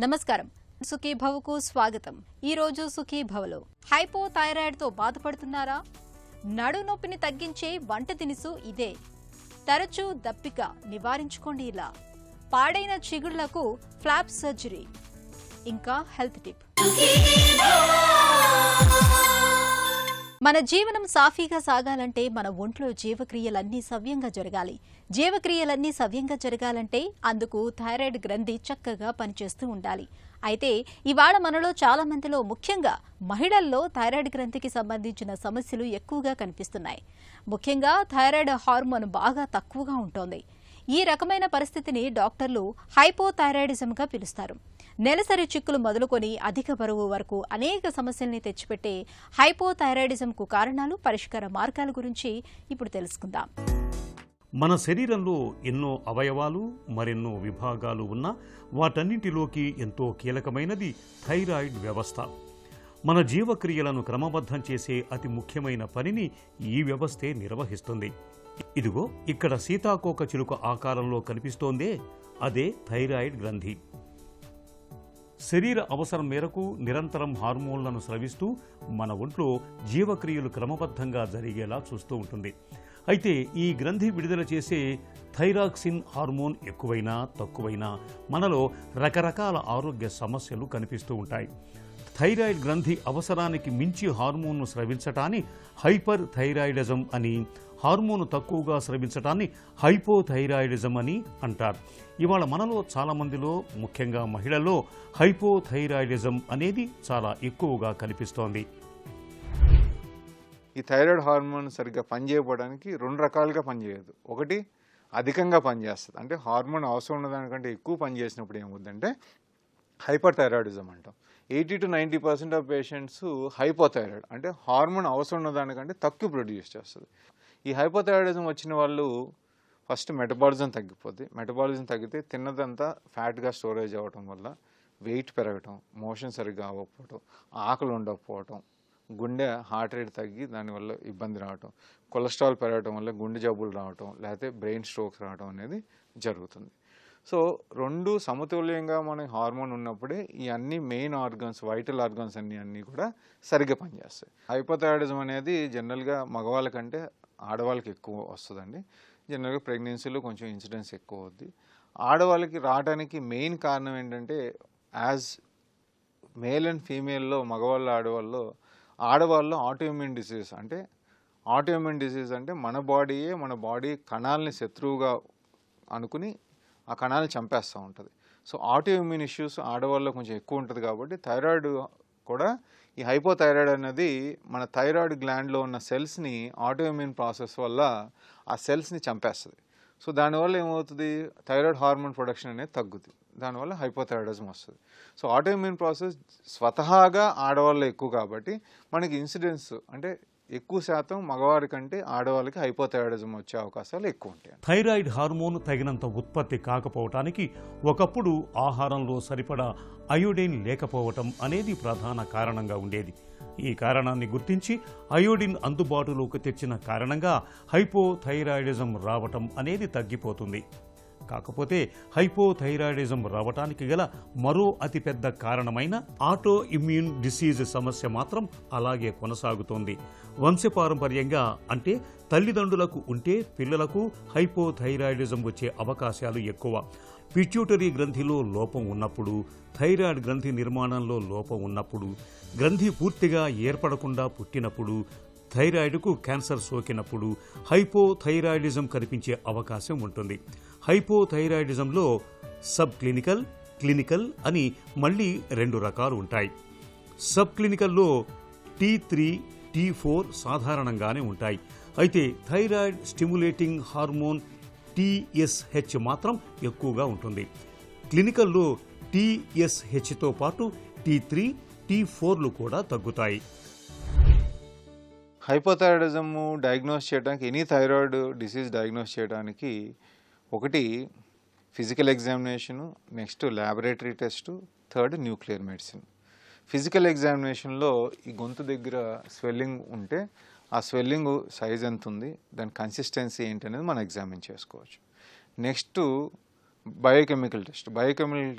నమస్కారం. సుఖీ భవకు స్వాగతం. ఈ రోజు సుఖీ భవలో హైపోథైరాయిడ్ తో బాధపడుతున్నారా? నడు నొప్పిని తగ్గించే వంట దినుసు ఇదే. తరచూ దప్పిక నివారించుకోండి ఇలా. పాడైన చిగుళ్లకు ఫ్లాప్ సర్జరీ. ఇంకా హెల్త్ టిప్. మన జీవనం సాఫీగా సాగాలంటే మన ఒంట్లో జీవక్రియలన్నీ సవ్యంగా జరగాలి. జీవక్రియలన్నీ సవ్యంగా జరగాలంటే అందుకు థైరాయిడ్ గ్రంథి చక్కగా పనిచేస్తూ ఉండాలి. అయితే ఇవాళ మనలో చాలా మందిలో, ముఖ్యంగా మహిళల్లో థైరాయిడ్ గ్రంథికి సంబంధించిన సమస్యలు ఎక్కువగా కనిపిస్తున్నాయి. ముఖ్యంగా థైరాయిడ్ హార్మోన్ బాగా తక్కువగా ఉంటోంది. ఈ రకమైన పరిస్థితిని డాక్టర్లు హైపోథైరాయిడిజంగా పిలుస్తారు. నెలసరి చిక్కులు మొదలుకొని అధిక బరువు వరకు అనేక సమస్యల్ని తెచ్చిపెట్టే హైపోథైరాయిడిజంకు కారణాలు, పరిష్కార మార్గాల గురించి ఇప్పుడు తెలుసుకుందాం. మన శరీరంలో ఎన్నో అవయవాలు, మరెన్నో విభాగాలు ఉన్నా వాటన్నింటిలోకి ఎంతో కీలకమైనది థైరాయిడ్ వ్యవస్థ. మన జీవక్రియలను క్రమబద్ధం చేసే అతి ముఖ్యమైన పనిని ఈ వ్యవస్థే నిర్వహిస్తుంది. ఇదిగో ఇక్కడ సీతాకోక చిలుక ఆకారంలో కనిపిస్తోందే, అదే థైరాయిడ్ గ్రంథి. శరీర అవసరం మేరకు నిరంతరం హార్మోన్లను స్రవిస్తూ మన ఒంట్లో జీవక్రియలు క్రమబద్ధంగా జరిగేలా చూస్తూ ఉంటుంది. అయితే ఈ గ్రంథి విడుదల చేసే థైరాక్సిన్ హార్మోన్ ఎక్కువైనా తక్కువైనా మనలో రకరకాల ఆరోగ్య సమస్యలు కనిపిస్తూ ఉంటాయి. థైరాయిడ్ గ్రంథి అవసరానికి మించి హార్మోన్ను స్రవించటాన్ని హైపర్ థైరాయిడిజం అని, హార్మోను తక్కువగా స్రవించటాన్ని హైపోథైరాయిడిజం అని అంటారు. ఇవాళ మనలో చాలామందిలో, ముఖ్యంగా మహిళల్లో హైపోథైరాయిడిజం అనేది చాలా ఎక్కువగా కనిపిస్తోంది. ఈ థైరాయిడ్ హార్మోన్ సరిగ్గా పనిచేయడానికి రెండు రకాలుగా పనిచేయదు. ఒకటి అధికంగా పనిచేస్తుంది, అంటే హార్మోన్ అవసరం ఉన్నదానికంటే ఎక్కువ పనిచేసినప్పుడు ఏమవుతుందంటే హైపర్ థైరాయిడిజం అంటాం. 80 to 90% ఆఫ్ పేషెంట్స్ హైపోథైరాయిడ్, అంటే హార్మోన్ అవసరం ఉన్నదానికంటే తక్కువ ప్రొడ్యూస్ చేస్తుంది. ఈ హైపోథైరాయిడిజం వచ్చిన వాళ్ళు ఫస్ట్ మెటబాలిజం తగ్గిపోద్ది. మెటబాలిజం తగ్గితే తిన్నదంతా ఫ్యాట్గా స్టోరేజ్ అవ్వటం వల్ల వెయిట్ పెరగటం, మోషన్ సరిగ్గా అవ్వకపోవటం, ఆకలి ఉండకపోవటం, గుండె హార్ట్ రేట్ తగ్గి దానివల్ల ఇబ్బంది రావటం, కొలెస్ట్రాల్ పెరగటం వల్ల గుండె జబ్బులు రావటం, లేకపోతే బ్రెయిన్ స్ట్రోక్స్ రావటం అనేది జరుగుతుంది. సో రెండు సమతుల్యంగా మన హార్మోన్ ఉన్నప్పుడే ఈ అన్ని మెయిన్ ఆర్గన్స్, వైటల్ ఆర్గన్స్ అన్నీ కూడా సరిగ్గా పనిచేస్తాయి. హైపోథైరాయిడిజం అనేది జనరల్గా మగవాళ్ళ కంటే ఆడవాళ్ళకి ఎక్కువ వస్తుందండి. జనరల్గా ప్రెగ్నెన్సీలో కొంచెం ఇన్సిడెన్స్ ఎక్కువ అవుద్ది. ఆడవాళ్ళకి రావడానికి మెయిన్ కారణం ఏంటంటే, యాజ్ మేల్ అండ్ ఫీమేల్లో, మగవాళ్ళు ఆడవాళ్ళు ఆటోఇమ్యూన్ డిసీజ్, అంటే ఆటోఇమ్యూన్ డిసీజ్ అంటే మన బాడీ కణాలని శత్రువుగా అనుకుని ఆ కణాలను చంపేస్తూ ఉంటుంది. సో ఆటోఇమ్యూన్ ఇష్యూస్ ఆడవాళ్ళలో కొంచెం ఎక్కువ ఉంటుంది. కాబట్టి థైరాయిడ్ కూడా, ఈ హైపోథైరాయిడ్ అనేది మన థైరాయిడ్ గ్లాండ్లో ఉన్న సెల్స్ని ఆటోఇమ్యూన్ ప్రాసెస్ వల్ల ఆ సెల్స్ని చంపేస్తుంది. సో దానివల్ల ఏమవుతుంది, థైరాయిడ్ హార్మోన్ ప్రొడక్షన్ అనేది తగ్గుతుంది. దానివల్ల హైపోథైరాయిడిజం వస్తుంది. సో ఆటోఇమ్యూన్ ప్రాసెస్ స్వతహాగా ఆడవాళ్ళలో ఎక్కువ కాబట్టి మనకి ఇన్సిడెన్స్, అంటే ఎక్కువ శాతం మగవారి కంటే ఆడవాళ్ళకి హైపోథైరాయిడిజం వచ్చే అవకాశాలు ఎక్కువ ఉంటాయి. థైరాయిడ్ హార్మోన్ తగినంత ఉత్పత్తి కాకపోవటానికి ఒకప్పుడు ఆహారంలో సరిపడా అయోడిన్ లేకపోవటం అనేది ప్రధాన కారణంగా ఉండేది. ఈ కారణాన్ని గుర్తించి అయోడిన్ అందుబాటులోకి తెచ్చిన కారణంగా హైపోథైరాయిడిజం రావటం అనేది తగ్గిపోతుంది. కాకపోతే హైపోథైరాయిడిజం రావటానికి గల మరో అతిపెద్ద కారణమైన ఆటో ఇమ్యూన్ డిసీజ్ సమస్య మాత్రం అలాగే కొనసాగుతోంది. వంశపారంపర్యంగా, అంటే తల్లిదండ్రులకు ఉంటే పిల్లలకు హైపోథైరాయిడిజం వచ్చే అవకాశాలు ఎక్కువ. పిట్యూటరీ గ్రంథిలో లోపం ఉన్నప్పుడు, థైరాయిడ్ గ్రంథి నిర్మాణంలో లోపం ఉన్నప్పుడు, గ్రంథి పూర్తిగా ఏర్పడకుండా పుట్టినప్పుడు, థైరాయిడ్కు క్యాన్సర్ సోకినప్పుడు హైపోథైరాయిడిజం కనిపించే అవకాశం ఉంటుంది. హైపోథైరాయిడిజంలో సబ్ క్లినికల్, క్లినికల్ అని మళ్ళీ రెండు రకాలు ఉంటాయి. సబ్ క్లినికల్లో T3, T4 సాధారణంగానే ఉంటాయి. అయితే థైరాయిడ్ స్టిమ్యులేటింగ్ హార్మోన్ TSH మాత్రం ఎక్కువగా ఉంటుంది. క్లినికల్లో TSHతో పాటు T3, T4లు కూడా తగ్గుతాయి. హైపోథైరాయిడిజము డయాగ్నోస్ చేయడానికి, ఎనీ థైరాయిడ్ డిసీజ్ డయాగ్నోస్ చేయడానికి ఒకటి physical examination, next laboratory test, third nuclear medicine. Physical ఎగ్జామినేషన్లో ఈ గొంతు దగ్గర స్వెల్లింగ్ ఉంటే ఆ స్వెల్లింగ్ సైజ్ ఎంత ఉంది, దాని కన్సిస్టెన్సీ ఏంటి అనేది మనం ఎగ్జామిన్ చేసుకోవచ్చు. నెక్స్ట్ బయోకెమికల్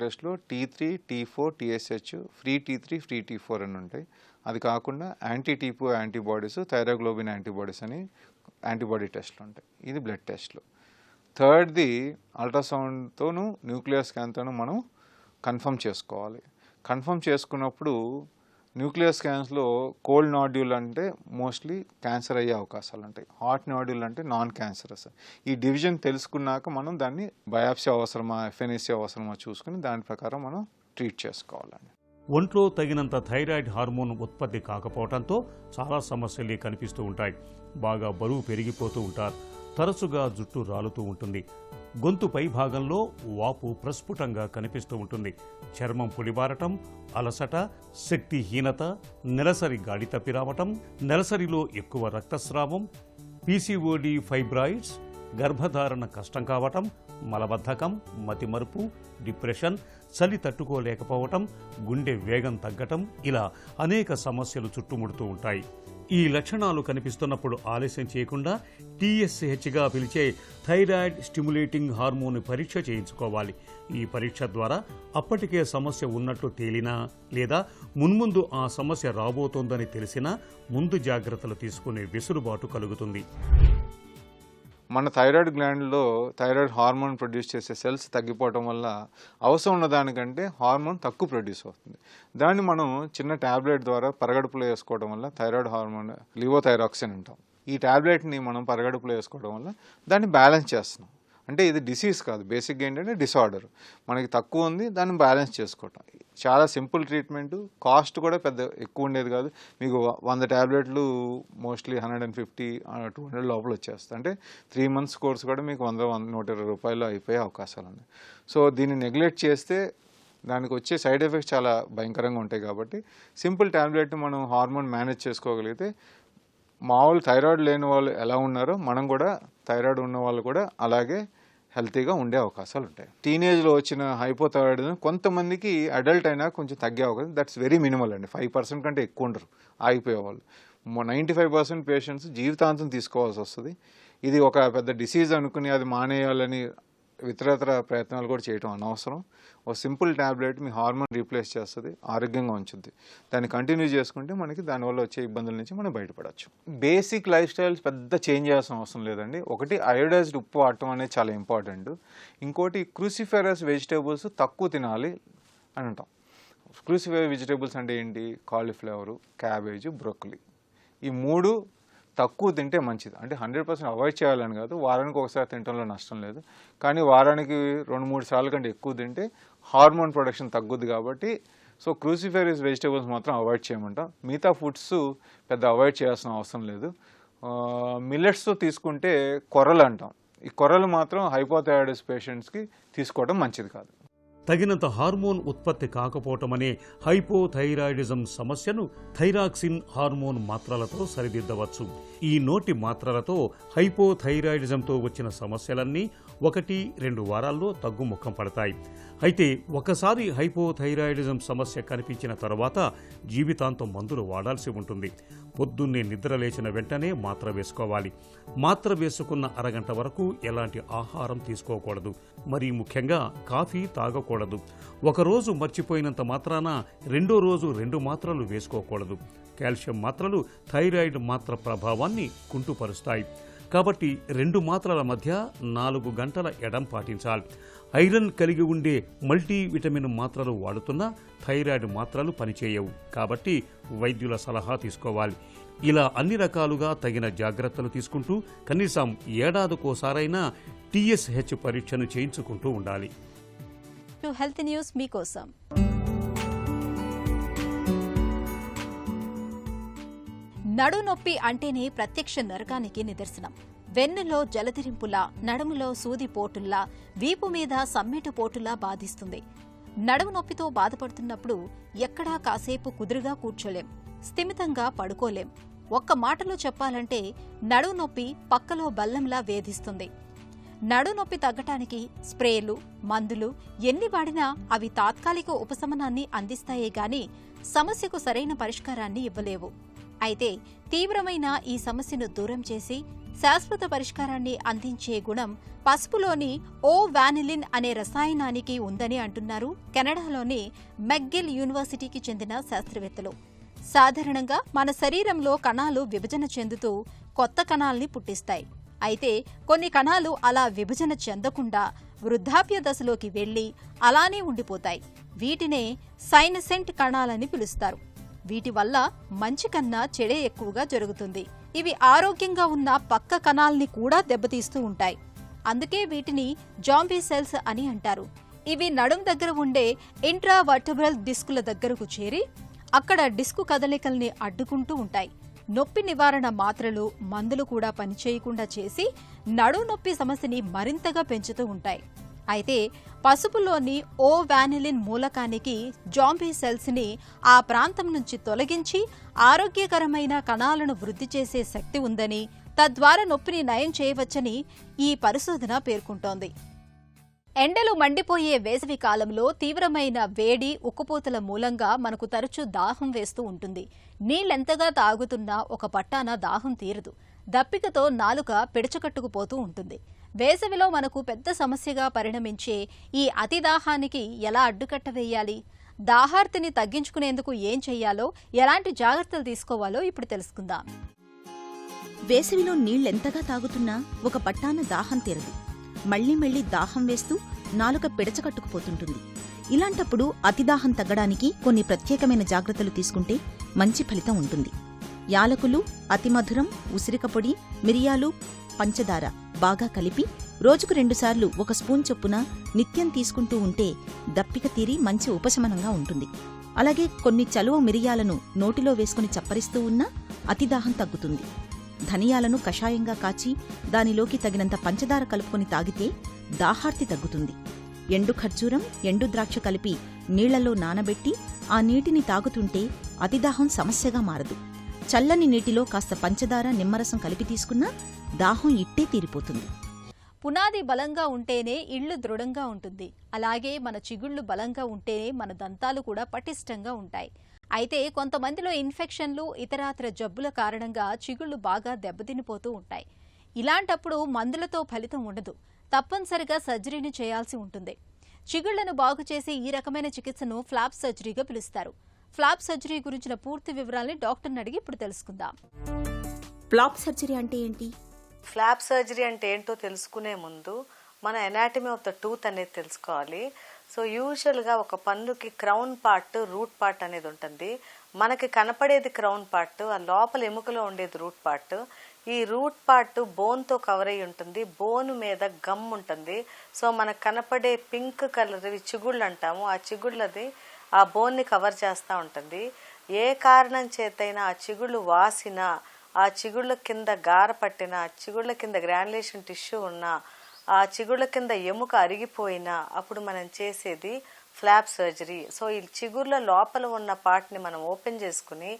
టెస్ట్లో T3, T4, TSH, free T3, free T4 అని ఉంటాయి. అది కాకుండా యాంటీ-T2 యాంటీబాడీస్, థైరోగ్లోబిన్ యాంటీబాడీస్ అని యాంటీబాడీ టెస్ట్లు ఉంటాయి. ఇది బ్లడ్ టెస్ట్లు. థర్డ్ది అల్ట్రాసౌండ్తోనూ న్యూక్లియర్ స్కాన్తోనూ మనం కన్ఫర్మ్ చేసుకోవాలి. కన్ఫర్మ్ చేసుకున్నప్పుడు న్యూక్లియర్ స్కాన్స్లో కోల్డ్ నాడ్యూల్ అంటే మోస్ట్లీ క్యాన్సర్ అయ్యే అవకాశాలు ఉంటాయి. హాట్ నాడ్యూల్ అంటే నాన్ క్యాన్సరస్. ఈ డివిజన్ తెలుసుకున్నాక మనం దాన్ని బయాప్సీ అవసరమా, FNAC అవసరమా చూసుకుని దాని ప్రకారం మనం ట్రీట్ చేసుకోవాలండి. ఒంట్లో తగినంత థైరాయిడ్ హార్మోన్ ఉత్పత్తి కాకపోవడంతో చాలా సమస్యలు కనిపిస్తూ ఉంటాయి. బాగా బరువు పెరిగిపోతూ ఉంటారు. తరచుగా జుట్టు రాలుతూ ఉంటుంది. గొంతు పై భాగంలో వాపు ప్రస్ఫుటంగా కనిపిస్తూ ఉంటుంది. చర్మం పులిబారటం, అలసట, శక్తిహీనత, నెలసరి గాడి తప్పి రావటం, నెలసరిలో ఎక్కువ రక్తస్రావం, PCOD, ఫైబ్రాయిడ్స్, గర్భధారణ కష్టం కావటం, మలబద్ధకం, మతిమరుపు, డిప్రెషన్, చలి తట్టుకోలేకపోవటం, గుండె వేగం తగ్గటం, ఇలా అనేక సమస్యలు చుట్టుముడుతూ ఉంటాయి. ఈ లక్షణాలు కనిపిస్తున్నప్పుడు ఆలస్యం చేయకుండా TSHగా పిలిచే థైరాయిడ్ స్టిమ్యులేటింగ్ హార్మోన్ పరీక్ష చేయించుకోవాలి. ఈ పరీక్ష ద్వారా అప్పటికే సమస్య ఉన్నట్లు తేలినా లేదా మున్ముందు ఆ సమస్య రాబోతోందని తెలిసినా ముందు జాగ్రత్తలు తీసుకునే వెసులుబాటు కలుగుతుంది. మన థైరాయిడ్ గ్లాండ్లో థైరాయిడ్ హార్మోన్ ప్రొడ్యూస్ చేసే సెల్స్ తగ్గిపోవటం వల్ల అవసరం ఉన్న దానికంటే హార్మోన్ తక్కువ ప్రొడ్యూస్ అవుతుంది. దాన్ని మనం చిన్న ట్యాబ్లెట్ ద్వారా పరగడుపులో వేసుకోవడం వల్ల థైరాయిడ్ హార్మోన్ లివోథైరాక్సిన్ అంటాం. ఈ ట్యాబ్లెట్ని మనం పరగడుపులో వేసుకోవడం వల్ల దాన్ని బ్యాలెన్స్ చేస్తున్నాం. అంటే ఇది డిసీజ్ కాదు, బేసిక్గా ఏంటంటే డిసార్డర్. మనకి తక్కువ ఉంది, దాన్ని బ్యాలెన్స్ చేసుకోవటం. చాలా సింపుల్ ట్రీట్మెంట్, కాస్ట్ కూడా పెద్ద ఎక్కువ ఉండేది కాదు. మీకు 100 ట్యాబ్లెట్లు మోస్ట్లీ 150, 200 లోపల వచ్చేస్తాయి. అంటే 3 months కోర్స్ కూడా మీకు 100-120 రూపాయలు అయిపోయే అవకాశాలు ఉన్నాయి. సో దీన్ని నెగ్లెక్ట్ చేస్తే దానికి వచ్చే సైడ్ ఎఫెక్ట్స్ చాలా భయంకరంగా ఉంటాయి. కాబట్టి సింపుల్ ట్యాబ్లెట్ మనం హార్మోన్ మేనేజ్ చేసుకోగలిగితే మామూలు థైరాయిడ్ లేని వాళ్ళు ఎలా ఉన్నారో మనం కూడా థైరాయిడ్ ఉన్న వాళ్ళు కూడా అలాగే హెల్తీగా ఉండే అవకాశాలు ఉంటాయి. టీనేజ్లో వచ్చిన హైపోథైరాయిడిజం కొంతమందికి అడల్ట్ అయినా కొంచెం తగ్గే అవకాశం, దట్స్ వెరీ మినిమల్ అండి. 5% కంటే ఎక్కువ ఉండరు ఆగిపోయేవాళ్ళు. 95% పేషెంట్స్ జీవితాంతం తీసుకోవాల్సి వస్తుంది. ఇది ఒక పెద్ద డిసీజ్ అనుకుని అది మానేయాలని ఇతరత్ర ప్రయత్నాలు కూడా చేయడం అనవసరం. ఒక సింపుల్ ట్యాబ్లెట్ మీ హార్మోన్ రీప్లేస్ చేస్తుంది, ఆరోగ్యంగా ఉంచుద్ది. దాన్ని కంటిన్యూ చేసుకుంటే మనకి దానివల్ల వచ్చే ఇబ్బందుల నుంచి మనం బయటపడవచ్చు. బేసిక్ లైఫ్ స్టైల్స్ పెద్ద చేంజ్ చేయాల్సిన అవసరం లేదండి. ఒకటి అయోడైజ్డ్ ఉప్పు వాడటం అనేది చాలా ఇంపార్టెంట్. ఇంకోటి క్రూసిఫెరస్ వెజిటేబుల్స్ తక్కువ తినాలి అని అంటాం. క్రూసిఫెరస్ వెజిటేబుల్స్ అంటే ఏంటి? Cauliflower, cabbage, broccoli. ఈ 3 తక్కువ తింటే మంచిది. అంటే 100% అవాయిడ్ చేయాలని కాదు, వారానికి ఒకసారి తినడంలో నష్టం లేదు. కానీ వారానికి 2-3 సార్లు కంటే ఎక్కువ తింటే హార్మోన్ ప్రొడక్షన్ తగ్గుద్ది. కాబట్టి సో క్రూసిఫెరస్ వెజిటేబుల్స్ మాత్రం అవాయిడ్ చేయమంటాం. మిగతా ఫుడ్స్ పెద్ద అవాయిడ్ చేయాల్సిన అవసరం లేదు. మిల్లెట్స్తో తీసుకుంటే కొర్రలు అంటాం. ఈ కొర్రలు మాత్రం హైపోథైరాయిడిస్ పేషెంట్స్కి తీసుకోవడం మంచిది కాదు. తగినంత హార్మోన్ ఉత్పత్తి కాకపోవటమనే హైపోథైరాయిడిజం సమస్యను థైరాక్సిన్ హార్మోన్ మాత్రలతో సరిదిద్దవచ్చు. ఈ నోటి మాత్రలతో హైపోథైరాయిడిజంతో వచ్చిన సమస్యలన్నీ 1-2 వారాల్లో తగ్గుముఖం పడతాయి. అయితే ఒకసారి హైపోథైరాయిడిజం సమస్య కనిపించిన తర్వాత జీవితాంతం మందులు వాడాల్సి ఉంటుంది. పొద్దున్నే నిద్ర లేచిన వెంటనే మాత్ర వేసుకోవాలి. మాత్ర వేసుకున్న అరగంట వరకు ఎలాంటి ఆహారం తీసుకోకూడదు. మరీ ముఖ్యంగా కాఫీ తాగకూడదు. ఒకరోజు మర్చిపోయినంత మాత్రాన రెండో రోజు 2 మాత్రలు వేసుకోకూడదు. కాల్షియం మాత్రలు థైరాయిడ్ మాత్ర ప్రభావాన్ని కుంటుపరుస్తాయి. కాబట్టి 2 మాత్రల మధ్య 4 గంటల ఎడం పాటించాలి. ఐరన్ కలిగి ఉండే మల్టీవిటమిన్ మాత్రలు వాడుతున్నా థైరాయిడ్ మాత్రలు పనిచేయవు. కాబట్టి వైద్యుల సలహా తీసుకోవాలి. ఇలా అన్ని రకాలుగా తగిన జాగ్రత్తలు తీసుకుంటూ కనీసం ఏడాదికోసారైనా TSH పరీక్షను చేయించుకుంటూ ఉండాలి. హెల్త్ న్యూస్ మీకోసం. నడునొప్పి అంటేనే ప్రత్యక్ష నరకానికి నిదర్శనం. వెన్నులో జలధిరింపులా, నడుములో సూది పోటుల్లా, వీపు మీద సమ్మెట పోటులా బాధిస్తుంది. నడుము నొప్పితో బాధపడుతున్నప్పుడు ఎక్కడా కాసేపు కుదురుగా కూర్చోలేం, స్థిమితంగా పడుకోలేం. ఒక్క మాటలో చెప్పాలంటే నడుము నొప్పి పక్కలో బల్లంలా వేధిస్తుంది. నడునొప్పి తగ్గటానికి స్ప్రేలు, మందులు ఎన్ని వాడినా అవి తాత్కాలిక ఉపశమనాన్ని అందిస్తాయే గాని సమస్యకు సరైన పరిష్కారాన్ని ఇవ్వలేవు. అయితే తీవ్రమైన ఈ సమస్యను దూరం చేసి శాశ్వత పరిష్కారాన్ని అందించే గుణం పసుపులోని ఓ వానిలిన్ అనే రసాయనానికి ఉందని అంటున్నారు కెనడాలోని మెక్గిల్ యూనివర్సిటీకి చెందిన శాస్త్రవేత్తలు. సాధారణంగా మన శరీరంలో కణాలు విభజన చెందుతూ కొత్త కణాల్ని పుట్టిస్తాయి. అయితే కొన్ని కణాలు అలా విభజన చెందకుండా వృద్ధాప్య దశలోకి వెళ్లి అలానే ఉండిపోతాయి. వీటినే సైనసెంట్ కణాలని పిలుస్తారు. వీటి వల్ల మంచి కన్నా చెడే ఎక్కువగా జరుగుతుంది. ఇవి ఆరోగ్యంగా ఉన్న పక్క కణాల్ని కూడా దెబ్బతీస్తూ ఉంటాయి. అందుకే వీటిని జాంబీ సెల్స్ అని అంటారు. ఇవి నడుం దగ్గర ఉండే ఇంట్రావర్టెబ్రల్ డిస్కుల దగ్గరకు చేరి అక్కడ డిస్కు కదలికల్ని అడ్డుకుంటూ ఉంటాయి. నొప్పి నివారణ మాత్రలు, మందులు కూడా పనిచేయకుండా చేసి నడుం నొప్పి సమస్యని మరింతగా పెంచుతూ ఉంటాయి. అయితే పసుపులోని ఓ వానిలిన్ మూలకానికి జాంబీ సెల్స్ ని ఆ ప్రాంతం నుంచి తొలగించి ఆరోగ్యకరమైన కణాలను వృద్ధి చేసే శక్తి ఉందని, తద్వారా నొప్పిని నయం చేయవచ్చని ఈ పరిశోధన పేర్కొంటోంది. ఎండలు మండిపోయే వేసవి కాలంలో తీవ్రమైన వేడి, ఉక్కుపోతల మూలంగా మనకు తరచూ దాహం వేస్తూ ఉంటుంది. నీళ్లెంతగా తాగుతున్నా ఒక పట్టాన దాహం తీరదు. దప్పికతో నాలుక పిడచకట్టుకుపోతూ ఉంటుంది. వేసవిలో మనకు పెద్ద సమస్యగా పరిణమించే ఈ అతిదాహానికి ఎలా అడ్డుకట్ట వేయాలి? దాహార్తిని తగ్గించుకునేందుకు ఏం చెయ్యాలో, ఎలాంటి జాగ్రత్తలు తీసుకోవాలో ఇప్పుడు తెలుసుకుందాం. వేసవిలో నీళ్లెంతగా తాగుతున్నా ఒక పట్టాన దాహం తీరదు. మళ్లీ దాహం వేస్తూ నాలుక పిడచకట్టుకుపోతుంటుంది. ఇలాంటప్పుడు అతిదాహం తగ్గడానికి కొన్ని ప్రత్యేకమైన జాగ్రత్తలు తీసుకుంటే మంచి ఫలితం ఉంటుంది. యాలకులు, అతిమధురం, ఉసిరిక పొడి, మిరియాలు, పంచదార బాగా కలిపి రోజుకు 2 సార్లు 1 స్పూన్ చొప్పున నిత్యం తీసుకుంటూ ఉంటే దప్పిక తీరి మంచి ఉపశమనంగా ఉంటుంది. అలాగే కొన్ని చలువ మిరియాలను నోటిలో వేసుకుని చప్పరిస్తూ ఉన్నా అతిదాహం తగ్గుతుంది. ధనియాలను కషాయంగా కాచి దానిలోకి తగినంత పంచదార కలుపుకొని తాగితే దాహార్తి తగ్గుతుంది. ఎండు ఖర్జూరం, ఎండు ద్రాక్ష కలిపి నీళ్లలో నానబెట్టి ఆ నీటిని తాగుతుంటే అతిదాహం సమస్యగా మారదు. చల్లని నీటిలో కాస్త పంచదార, నిమ్మరసం కలిపి తీసుకున్నా దాహం ఇట్టే తీరిపోతుంది. పునాది బలంగా ఉంటేనే ఇళ్లు దృఢంగా ఉంటుంది. అలాగే మన చిగుళ్లు బలంగా ఉంటేనే మన దంతాలు కూడా పటిష్టంగా ఉంటాయి. అయితే కొంతమందిలో ఇన్ఫెక్షన్లు, ఇతరాతర జబ్బుల కారణంగా చిగుళ్లు బాగా దెబ్బతినిపోతూ ఉంటాయి. ఇలాంటప్పుడు మందులతో ఫలితం ఉండదు. తప్పనిసరిగా సర్జరీని చేయాల్సి ఉంటుంది. చిగుళ్లను బాగుచేసి ఈ రకమైన చికిత్సను ఫ్లాప్ సర్జరీగా పిలుస్తారు. ఫ్లాప్ సర్జరీ గురించిన పూర్తి వివరాల్ని డాక్టర్ని అడిగి ఇప్పుడు తెలుసుకుందాం. ఫ్లాప్ సర్జరీ అంటే ఏంటి? ఫ్లాప్ సర్జరీ అంటే ఏంటో తెలుసుకునే ముందు మన ఎనాటమీ ఆఫ్ ద టూత్ అనేది తెలుసుకోవాలి. సో యూజువల్గా ఒక పన్నుకి క్రౌన్ పార్ట్, రూట్ పార్ట్ అనేది ఉంటుంది. మనకి కనపడేది క్రౌన్ పార్ట్, ఆ లోపల ఎముకలో ఉండేది రూట్ పార్ట్. ఈ రూట్ పార్ట్ బోన్తో కవర్ అయి ఉంటుంది. బోన్ మీద గమ్ ఉంటుంది. సో మనకు కనపడే పింక్ కలర్ చిగుళ్ళు అంటాము. ఆ చిగుళ్ళది ఆ బోన్ని కవర్ చేస్తూ ఉంటుంది. ఏ కారణం చేతైనా ఆ చిగుళ్ళు వాసినా, ఆ చిగుళ్ళ కింద గార పట్టినా, చిగుళ్ళ కింద గ్రాన్యులేషన్ టిష్యూ ఉన్నా, ఆ చిగుళ్ళ కింద ఎముక అరిగిపోయినా అప్పుడు మనం చేసేది ఫ్లాప్ సర్జరీ. సో ఈ చిగుళ్ళ లోపల ఉన్న పార్ట్ని మనం ఓపెన్ చేసుకుని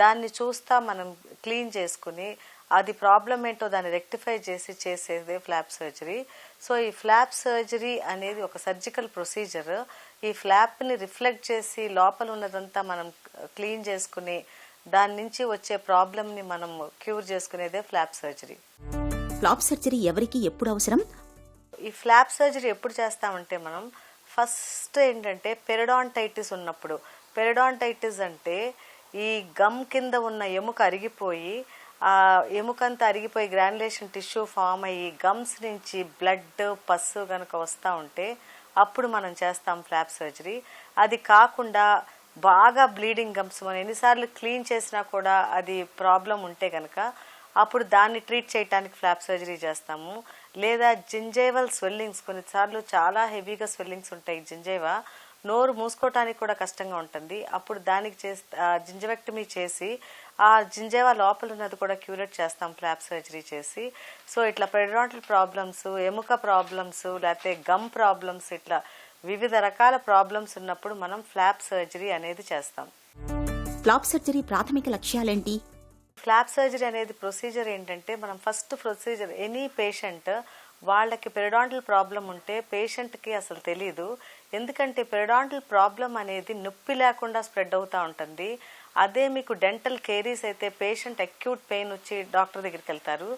దాన్ని చూస్తా మనం క్లీన్ చేసుకుని అది ప్రాబ్లం ఏంటో దాన్ని రెక్టిఫై చేసి చేసేదే ఫ్లాప్ సర్జరీ. సో ఈ ఫ్లాప్ సర్జరీ అనేది ఒక సర్జికల్ ప్రొసీజర్. ఈ ఫ్లాప్ని రిఫ్లెక్ట్ చేసి లోపల ఉన్నదంతా మనం క్లీన్ చేసుకుని దాని నుంచి వచ్చే ప్రాబ్లంని మనం క్యూర్ చేసుకునేదే ఫ్లాప్ సర్జరీ. ఫ్లాప్ సర్జరీ ఎవరికి ఎప్పుడు అవసరం? ఈ ఫ్లాప్ సర్జరీ ఎప్పుడు చేస్తామంటే మనం ఫస్ట్ ఏంటంటే పెరిడాంటైటిస్ ఉన్నప్పుడు. పెరిడాంటైటిస్ అంటే ఈ గమ్ కింద ఉన్న ఎముక అరిగిపోయి, ఆ ఎముకంతా అరిగిపోయి గ్రాన్యులేషన్ టిష్యూ ఫామ్ అయ్యి గమ్స్ నుంచి బ్లడ్, పస్సు కనుక వస్తూ ఉంటే అప్పుడు మనం చేస్తాం ఫ్లాప్ సర్జరీ. అది కాకుండా బాగా బ్లీడింగ్ గమ్స్ మనం ఎన్నిసార్లు క్లీన్ చేసినా కూడా అది ప్రాబ్లం ఉంటే కనుక అప్పుడు దాన్ని ట్రీట్ చేయడానికి ఫ్లాప్ సర్జరీ చేస్తాము. లేదా జింజైవల్ స్వెల్లింగ్స్, కొన్నిసార్లు చాలా హెవీగా స్వెల్లింగ్స్ ఉంటాయి. జింజైవా నోరు మూసుకోవటానికి కూడా కష్టంగా ఉంటుంది. అప్పుడు దానికి జింజవెక్టమీ చేసి ఆ జింజైవా లోపల ఉన్నది కూడా క్యూరేట్ చేస్తాం ఫ్లాప్ సర్జరీ చేసి. సో ఇట్లా పెరిడాంటల్ ప్రాబ్లమ్స్, ఎముక ప్రాబ్లమ్స్, లేకపోతే గమ్ ప్రాబ్లమ్స్, ఇట్లా వివిధ రకాల ప్రాబ్లమ్స్ ఉన్నప్పుడు మనం ఫ్లాప్ సర్జరీ అనేది చేస్తాం. ఫ్లాప్ సర్జరీ ప్రాథమిక లక్ష్యాలేంటి? ఫ్లాప్ సర్జరీ అనేది ప్రొసీజర్ ఏంటంటే మనం ఫస్ట్ ప్రొసీజర్ ఎనీ పేషెంట్ వాళ్ళకి పెరిడాంటల్ ప్రాబ్లం ఉంటే పేషెంట్కి అసలు తెలీదు. ఎందుకంటే పెరిడాంటల్ ప్రాబ్లం అనేది నొప్పి లేకుండా స్ప్రెడ్ అవుతూ ఉంటుంది. అదే మీకు డెంటల్ కేరీస్ అయితే పేషెంట్ అక్యూట్ పెయిన్ వచ్చి డాక్టర్ దగ్గరికి వెళ్తారు.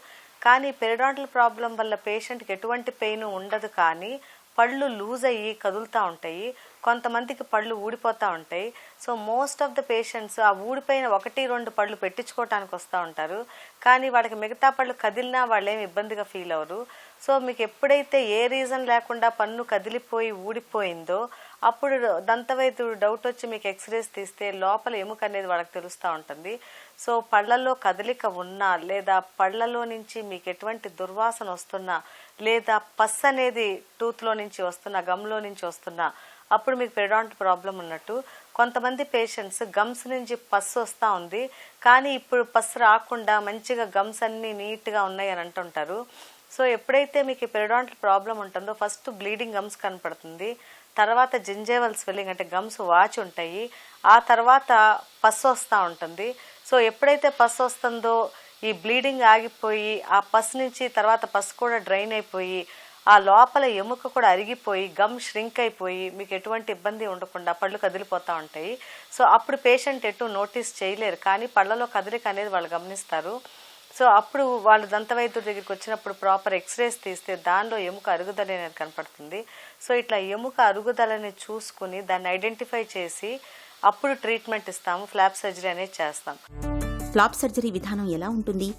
కానీ పెరిడాంటల్ ప్రాబ్లం వల్ల పేషెంట్కి ఎటువంటి పెయిన్ ఉండదు, కానీ పళ్ళు లూజ్ అయ్యి కదులుతూ ఉంటాయి, కొంతమందికి పళ్ళు ఊడిపోతూ ఉంటాయి. So most of the patients ఆ ఊడిపోయిన 1-2 పళ్ళు పెట్టించుకోవటానికి వస్తూ ఉంటారు, కానీ వాళ్ళకి మిగతా పళ్ళు కదిలినా వాళ్ళు ఏమి ఇబ్బందిగా ఫీల్ అవ్వరు. సో మీకు ఎప్పుడైతే ఏ రీజన్ లేకుండా పన్ను కదిలిపోయి ఊడిపోయిందో అప్పుడు దంతవైద్యుడు డౌట్ వచ్చి మీకు ఎక్స్రేస్ తీస్తే లోపల ఎముక అనేది వాళ్ళకి తెలుస్తూ ఉంటుంది. సో పళ్ళల్లో కదలిక ఉన్నా లేదా పళ్ళలో నుంచి మీకు ఎటువంటి దుర్వాసన వస్తున్నా లేదా పస్ అనేది టూత్లో నుంచి వస్తున్నా గమ్లో నుంచి వస్తున్నా అప్పుడు మీకు పెరిడాంటల్ ప్రాబ్లం ఉన్నట్టు. కొంతమంది పేషెంట్స్ గమ్స్ నుంచి పస్ వస్తూ ఉంది, కానీ ఇప్పుడు పస్ రాకుండా మంచిగా గమ్స్ అన్నీ నీట్గా ఉన్నాయి అని అంటుంటారు. సో ఎప్పుడైతే మీకు పెరిడాంటల్ ప్రాబ్లం ఉంటుందో ఫస్ట్ బ్లీడింగ్ గమ్స్ కనపడుతుంది, తర్వాత జింజేవల్ స్వెల్లింగ్ అంటే గమ్స్ వాచి ఉంటాయి, ఆ తర్వాత పస్ వస్తూ ఉంటుంది. సో ఎప్పుడైతే పస్ వస్తుందో ఈ బ్లీడింగ్ ఆగిపోయి ఆ పస్ నుంచి తర్వాత పస్ కూడా డ్రైన్ అయిపోయి ఆ లోపల ఎముక కూడా అరిగిపోయి గమ్ ష్రింక్ అయిపోయి మీకు ఎటువంటి ఇబ్బంది ఉండకుండా పళ్ళు కదిలిపోతూ ఉంటాయి. సో అప్పుడు పేషెంట్ ఎటు నోటీస్ చేయలేరు, కానీ పళ్ళలో కదలిక అనేది వాళ్ళు గమనిస్తారు. సో అప్పుడు వాళ్ళు దంతవైద్యుడి దగ్గరికి వచ్చినప్పుడు ప్రాపర్ ఎక్స్రేస్ తీస్తే దానిలో ఎముక అరుగుదల అనేది కనపడుతుంది. సో ఇట్లా ఎముక అరుగుదలని చూసుకుని దాన్ని ఐడెంటిఫై చేసి అప్పుడు ట్రీట్మెంట్ ఇస్తాము, ఫ్లాప్ సర్జరీ అనేది చేస్తాం. ఫ్లాప్ సర్జరీ విధానం ఎలా ఉంటుంది?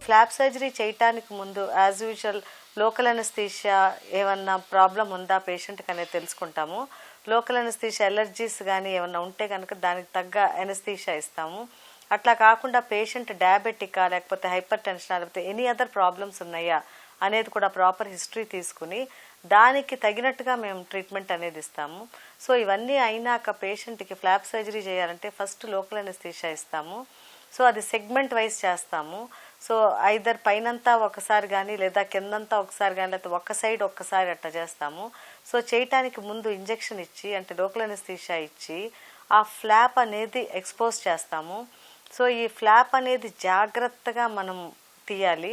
ఫ్లాప్ సర్జరీ చేయటానికి ముందు యాజ్ యూజువల్ లోకల్ అనస్థీషియా ఏమన్నా ప్రాబ్లం ఉందా పేషెంట్కి అనేది తెలుసుకుంటాము. లోకల్ అనస్థీషియా ఎలర్జీస్ కానీ ఏమన్నా ఉంటే కనుక దానికి తగ్గ అనస్థీషియా ఇస్తాము. అట్లా కాకుండా పేషెంట్ డయాబెటికా లేకపోతే హైపర్ టెన్షన్ లేకపోతే ఎనీ అదర్ ప్రాబ్లమ్స్ ఉన్నాయా అనేది కూడా ప్రాపర్ హిస్టరీ తీసుకుని దానికి తగినట్టుగా మేము ట్రీట్మెంట్ అనేది ఇస్తాము. సో ఇవన్నీ అయినాక పేషెంట్కి ఫ్లాప్ సర్జరీ చేయాలంటే ఫస్ట్ లోకల్ అనస్థీషియా ఇస్తాము. సో అది సెగ్మెంట్ వైజ్ చేస్తాము. సో ఐదర్ పైనంతా ఒకసారి కానీ లేదా కిందంతా ఒకసారి కానీ లేకపోతే ఒక్క సైడ్ ఒక్కసారి అట్లా చేస్తాము. సో చేయటానికి ముందు ఇంజెక్షన్ ఇచ్చి అంటే లోకల్ అనస్థీషియా ఇచ్చి ఆ ఫ్లాప్ అనేది ఎక్స్పోజ్ చేస్తాము. సో ఈ ఫ్లాప్ అనేది జాగ్రత్తగా మనం తీయాలి.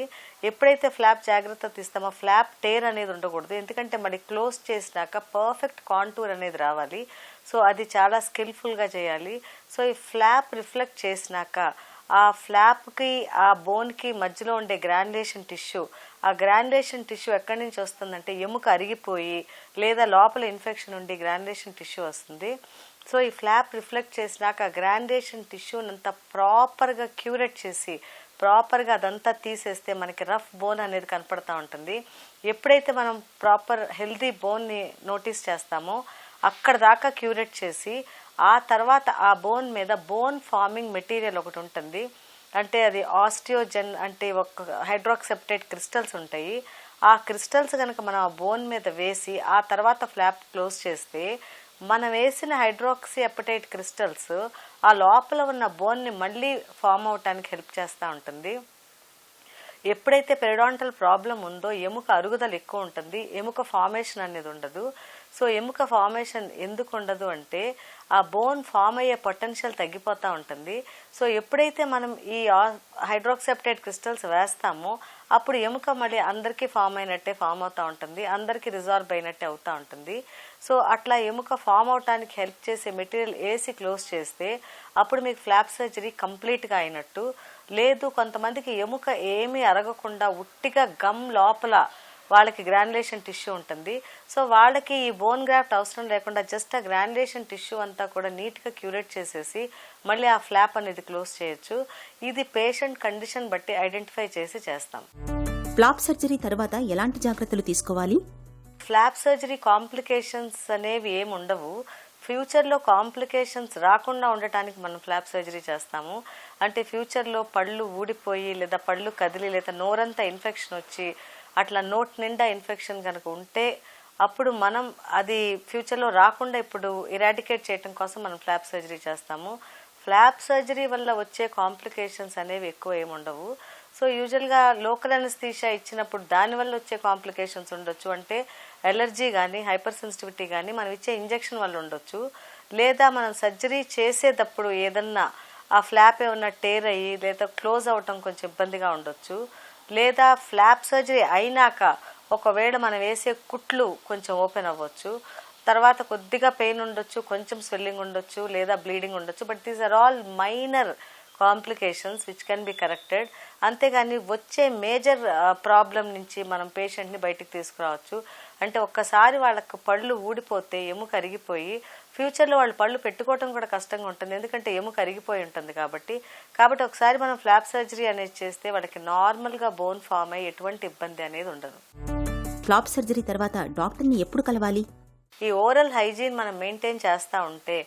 ఎప్పుడైతే ఫ్లాప్ జాగ్రత్త తీస్తామో ఫ్లాప్ టేర్ అనేది ఉండకూడదు, ఎందుకంటే మరి క్లోజ్ చేసినాక పర్ఫెక్ట్ కాంటూర్ అనేది రావాలి. సో అది చాలా స్కిల్ఫుల్గా చేయాలి. సో ఈ ఫ్లాప్ రిఫ్లెక్ట్ చేసినాక ఆ ఫ్లాప్కి ఆ బోన్కి మధ్యలో ఉండే గ్రాన్యులేషన్ టిష్యూ, ఆ గ్రాన్యులేషన్ టిష్యూ ఎక్కడి నుంచి వస్తుందంటే ఎముక అరిగిపోయి లేదా లోపల ఇన్ఫెక్షన్ ఉండి గ్రాన్యులేషన్ టిష్యూ వస్తుంది. సో ఈ ఫ్లాప్ రిఫ్లెక్ట్ చేసినాక ఆ గ్రాన్యులేషన్ టిష్యూని అంతా ప్రాపర్గా క్యూరేట్ చేసి ప్రాపర్గా అదంతా తీసేస్తే మనకి రఫ్ బోన్ అనేది కనపడతా ఉంటుంది. ఎప్పుడైతే మనం ప్రాపర్ హెల్దీ బోన్ని నోటీస్ చేస్తామో అక్కడ దాకా క్యూరేట్ చేసి ఆ తర్వాత ఆ బోన్ మీద బోన్ ఫార్మింగ్ మెటీరియల్ ఒకటి ఉంటుంది, అంటే అది ఆస్టియోజెన్ అంటే ఒక హైడ్రాక్సెప్టేట్ క్రిస్టల్స్ ఉంటాయి. ఆ క్రిస్టల్స్ కనుక మనం ఆ బోన్ మీద వేసి ఆ తర్వాత ఫ్లాప్ క్లోజ్ చేస్తే మనం వేసిన హైడ్రాక్సీ అపెటైట్ క్రిస్టల్స్ ఆ లోపల ఉన్న బోన్ని మళ్ళీ ఫామ్ అవటానికి హెల్ప్ చేస్తూ ఉంటుంది. ఎప్పుడైతే పెరిడాంటల్ ప్రాబ్లం ఉందో ఎముక అరుగుదల ఎక్కువ ఉంటుంది, ఎముక ఫార్మేషన్ అనేది ఉండదు. సో ఎముక ఫార్మేషన్ ఎందుకు ఉండదు అంటే ఆ బోన్ ఫామ్ అయ్యే పొటెన్షియల్ తగ్గిపోతూ ఉంటుంది. సో ఎప్పుడైతే మనం ఈ హైడ్రాక్సెప్టేట్ క్రిస్టల్స్ వేస్తామో అప్పుడు ఎముక మళ్ళీ అందరికీ ఫామ్ అయినట్టే ఫామ్ అవుతూ ఉంటుంది, అందరికీ రిజార్బ్ అయినట్టే అవుతూ ఉంటుంది. సో అట్లా ఎముక ఫామ్ అవటానికి హెల్ప్ చేసే మెటీరియల్ వేసి క్లోజ్ చేస్తే అప్పుడు మీకు ఫ్లాప్ సర్జరీ కంప్లీట్గా అయినట్టు. లేదు కొంతమందికి ఎముక ఏమీ అరగకుండా ఉట్టిగా గమ్ లోపల వాళ్ళకి గ్రాన్యులేషన్ టిష్యూ ఉంటుంది. సో వాళ్ళకి ఈ బోన్ గ్రాఫ్ట్ అవసరం లేకుండా జస్ట్ ఆ గ్రాన్యులేషన్ టిష్యూ అంతా కూడా నీట్గా క్యూరేట్ చేసేసి మళ్ళీ ఆ ఫ్లాప్ అనేది క్లోజ్ చేయొచ్చు. ఇది పేషెంట్ కండిషన్ బట్టి ఐడెంటిఫై చేసి చేస్తాం. ఫ్లాప్ సర్జరీ తర్వాత ఎలాంటి జాగ్రత్తలు తీసుకోవాలి? ఫ్లాప్ సర్జరీ కాంప్లికేషన్స్ అనేవి ఏమి ఉండవు. ఫ్యూచర్లో కాంప్లికేషన్స్ రాకుండా ఉండటానికి మనం ఫ్లాప్ సర్జరీ చేస్తాము. అంటే ఫ్యూచర్లో పళ్ళు ఊడిపోయి లేదా పళ్ళు కదిలి లేదా నోరంతా ఇన్ఫెక్షన్ వచ్చి అట్లా నోట్ నిండా ఇన్ఫెక్షన్ కనుక ఉంటే అప్పుడు మనం అది ఫ్యూచర్లో రాకుండా ఇప్పుడు ఇరాడికేట్ చేయడం కోసం మనం ఫ్లాప్ సర్జరీ చేస్తాము. ఫ్లాప్ సర్జరీ వల్ల వచ్చే కాంప్లికేషన్స్ అనేవి ఎక్కువ ఏమి ఉండవు. సో యూజువల్గా లోకల్ అనస్థీషియా ఇచ్చినప్పుడు దానివల్ల వచ్చే కాంప్లికేషన్స్ ఉండొచ్చు, అంటే ఎలర్జీ కానీ హైపర్ సెన్సిటివిటీ కానీ మనం ఇచ్చే ఇంజెక్షన్ వల్ల ఉండొచ్చు, లేదా మనం సర్జరీ చేసేటప్పుడు ఏదన్నా ఆ ఫ్లాప్ ఏమన్నా టేర్ అయ్యి లేదా క్లోజ్ అవ్వటం కొంచెం ఇబ్బందిగా ఉండొచ్చు, లేదా ఫ్లాప్ సర్జరీ అయినాక ఒకవేళ మనం వేసే కుట్లు కొంచెం ఓపెన్ అవ్వచ్చు. తర్వాత కొద్దిగా పెయిన్ ఉండొచ్చు, కొంచెం స్వెల్లింగ్ ఉండొచ్చు, లేదా బ్లీడింగ్ ఉండొచ్చు. But these are all minor complications which can be corrected. అంతేగాని వచ్చే మేజర్ ప్రాబ్లం నుంచి మనం పేషెంట్ని బయటికి తీసుకురావచ్చు. అంటే ఒక్కసారి వాళ్ళకు పళ్ళు ఊడిపోతే, ఎముక అరిగిపోయి ఫ్యూచర్లో వాళ్ళు పళ్ళు పెట్టుకోవటం కూడా కష్టంగా ఉంటుంది, ఎందుకంటే ఎముక అరిగిపోయి ఉంటుంది కాబట్టి ఒకసారి మనం ఫ్లాప్ సర్జరీ అనేది చేస్తే వాళ్ళకి నార్మల్గా బోన్ ఫామ్ అయ్యి ఎటువంటి ఇబ్బంది అనేది ఉండదు. ఫ్లాప్ సర్జరీ తర్వాత డాక్టర్ని ఎప్పుడు కలవాలి? ఈ ఓరల్ హైజీన్ మనం మెయింటైన్ చేస్తూ ఉంటే,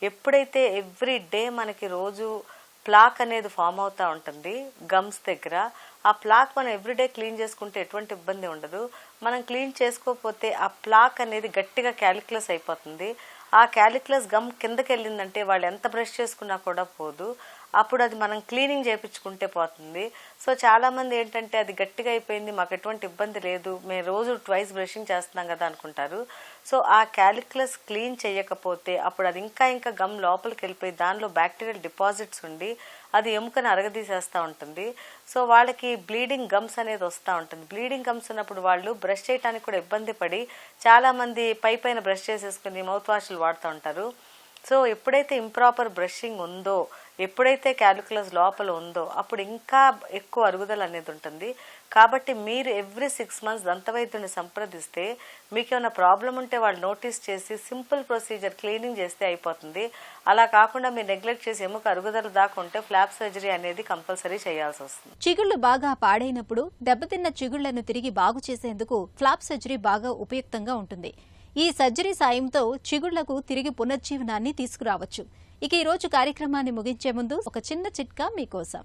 ఎప్పుడైతే ఎవ్రీ డే మనకి రోజు ప్లాక్ అనేది ఫామ్ అవుతూ ఉంటుంది గమ్స్ దగ్గర, ఆ ప్లాక్ మనం ఎవ్రీడే క్లీన్ చేసుకుంటే ఎటువంటి ఇబ్బంది ఉండదు. మనం క్లీన్ చేసుకోకపోతే ఆ ప్లాక్ అనేది గట్టిగా క్యాలిక్యులస్ అయిపోతుంది. ఆ క్యాలిక్యులస్ గమ్ కిందకి వెళ్ళిందంటే వాళ్ళు ఎంత బ్రష్ చేసుకున్నా కూడా పోదు. అప్పుడు అది మనం క్లీనింగ్ చేయించుకుంటే పోతుంది. సో చాలామంది ఏంటంటే అది గట్టిగా అయిపోయింది, మాకు ఎటువంటి ఇబ్బంది లేదు, మేము రోజు ట్వైస్ బ్రషింగ్ చేస్తున్నాం కదా అనుకుంటారు. సో ఆ క్యాలిక్యులస్ క్లీన్ చేయకపోతే అప్పుడు అది ఇంకా గమ్ లోపలికి వెళ్ళిపోయి దానిలో బ్యాక్టీరియల్ డిపాజిట్స్ ఉండి అది ఎముకను అరగదీసేస్తూ ఉంటుంది. సో వాళ్ళకి బ్లీడింగ్ గమ్స్ అనేది వస్తూ ఉంటుంది. బ్లీడింగ్ గమ్స్ ఉన్నప్పుడు వాళ్ళు బ్రష్ చేయడానికి కూడా ఇబ్బంది పడి చాలామంది పైన బ్రష్ చేసేసుకుని మౌత్ వాష్లు వాడుతూ ఉంటారు. సో ఎప్పుడైతే ఇంప్రాపర్ బ్రషింగ్ ఉందో, ఎప్పుడైతే క్యాలిక్యులస్ లోపల ఉందో అప్పుడు ఇంకా ఎక్కువ అరుగుదల అనేది ఉంటుంది. కాబట్టి మీరు ఎవ్రీ 6 months దంతవైద్యుని సంప్రదిస్తే మీకు ఏమైనా ప్రాబ్లం ఉంటే వాళ్ళు నోటీస్ చేసి సింపుల్ ప్రొసీజర్ క్లీనింగ్ చేస్తే అయిపోతుంది. అలా కాకుండా మీరు నెగ్లెక్ట్ చేసి ఎముక అరుగుదల దాకా ఉంటే ఫ్లాప్ సర్జరీ అనేది కంపల్సరీ చేయాల్సి వస్తుంది. చిగుళ్లు బాగా పాడైనప్పుడు దెబ్బతిన్న చిగుళ్లను తిరిగి బాగు చేసేందుకు ఫ్లాప్ సర్జరీ బాగా ఉపయుక్తంగా ఉంటుంది. ఈ సర్జరీ సాయంతో చిగుళ్లకు తిరిగి పునర్జీవనాన్ని తీసుకురావచ్చు. ఇక ఈ రోజు కార్యక్రమాన్ని ముగించే ముందు ఒక చిన్న చిట్కా మీకోసం.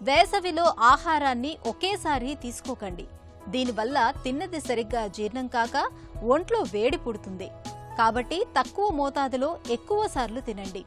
వేసవిలో ఆహారాన్ని ఒకేసారి తీసుకోకండి. దీనివల్ల తిన్నది సరిగ్గా జీర్ణం కాక ఒంట్లో వేడి పుడుతుంది. కాబట్టి తక్కువ మోతాదులో ఎక్కువ సార్లు తినండి.